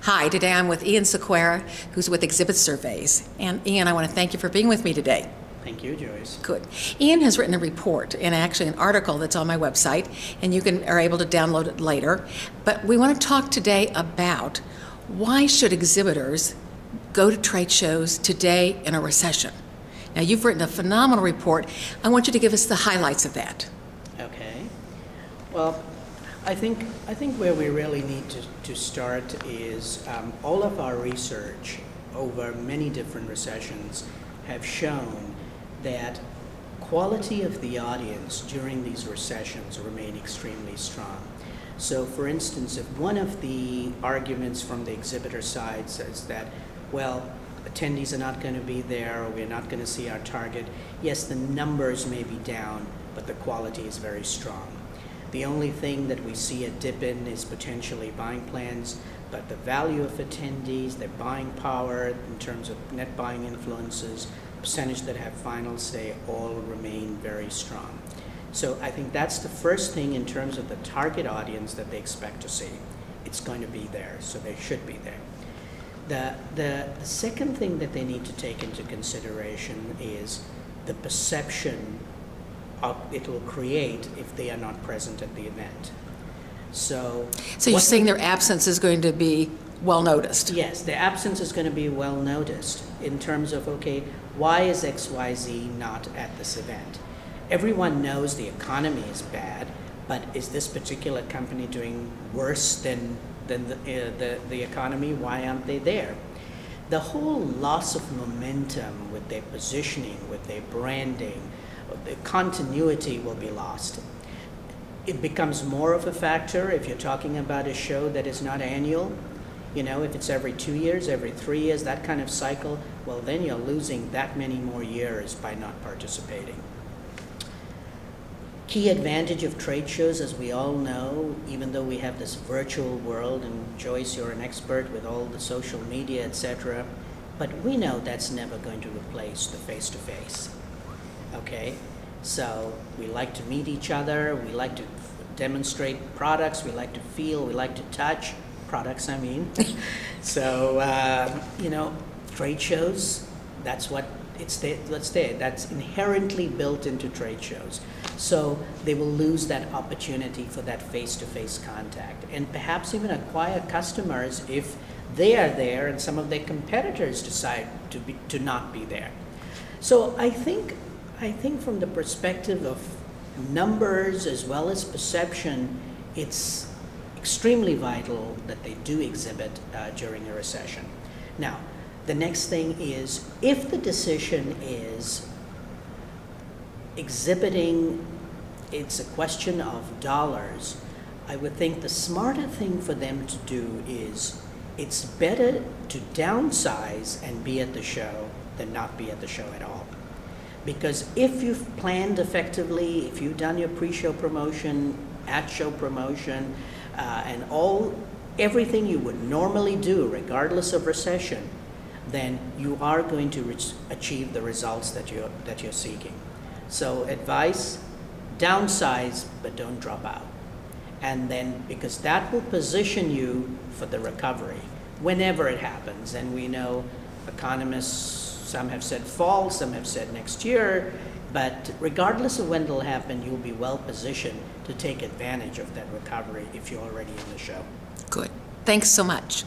Hi, today I'm with Ian Sequeria, who's with Exhibit Surveys. And Ian, I want to thank you for being with me today. Thank you, Joyce. Good. Ian has written a report and actually an article that's on my website, and you are able to download it later. But we want to talk today about why should exhibitors go to trade shows today in a recession? Now, you've written a phenomenal report. I want you to give us the highlights of that. Okay. Well, I think where we really need to start is all of our research over many different recessions have shown that quality of the audience during these recessions remain extremely strong. So for instance, if one of the arguments from the exhibitor side says that, well, attendees are not going to be there or we're not going to see our target, yes, the numbers may be down, but the quality is very strong. The only thing that we see a dip in is potentially buying plans, but the value of attendees, their buying power in terms of net buying influences, percentage that have final say, all remain very strong. So I think that's the first thing in terms of the target audience that they expect to see. It's going to be there, so they should be there. The second thing that they need to take into consideration is the perception it will create if they are not present at the event. So you're saying their absence is going to be well noticed? Yes, their absence is going to be well noticed in terms of, okay, why is XYZ not at this event? Everyone knows the economy is bad, but is this particular company doing worse than the economy? Why aren't they there? The whole loss of momentum with their positioning, with their branding, the continuity will be lost. It becomes more of a factor if you're talking about a show that is not annual. You know, if it's every 2 years, every 3 years, that kind of cycle, well, then you're losing that many more years by not participating. Key advantage of trade shows, as we all know, even though we have this virtual world, and Joyce, you're an expert with all the social media, etc., but we know that's never going to replace the face-to-face. Okay, so we like to meet each other, we like to demonstrate products, we like to feel, we like to touch products, I mean. So, you know, trade shows, that's what it's there, that's inherently built into trade shows. So they will lose that opportunity for that face-to-face contact and perhaps even acquire customers if they are there and some of their competitors decide to not be there. So I think from the perspective of numbers as well as perception, it's extremely vital that they do exhibit during a recession. Now, the next thing is, if the decision is exhibiting, it's a question of dollars, I would think the smarter thing for them to do is, it's better to downsize and be at the show than not be at the show at all. Because if you've planned effectively, if you've done your pre-show promotion, at-show promotion, and everything you would normally do regardless of recession, then you are going to achieve the results that you're seeking. So advice, downsize, but don't drop out. And then, because that will position you for the recovery whenever it happens. And we know economists, some have said fall, some have said next year, but regardless of when it'll happen, you'll be well positioned to take advantage of that recovery if you're already in the show. Good. Thanks so much.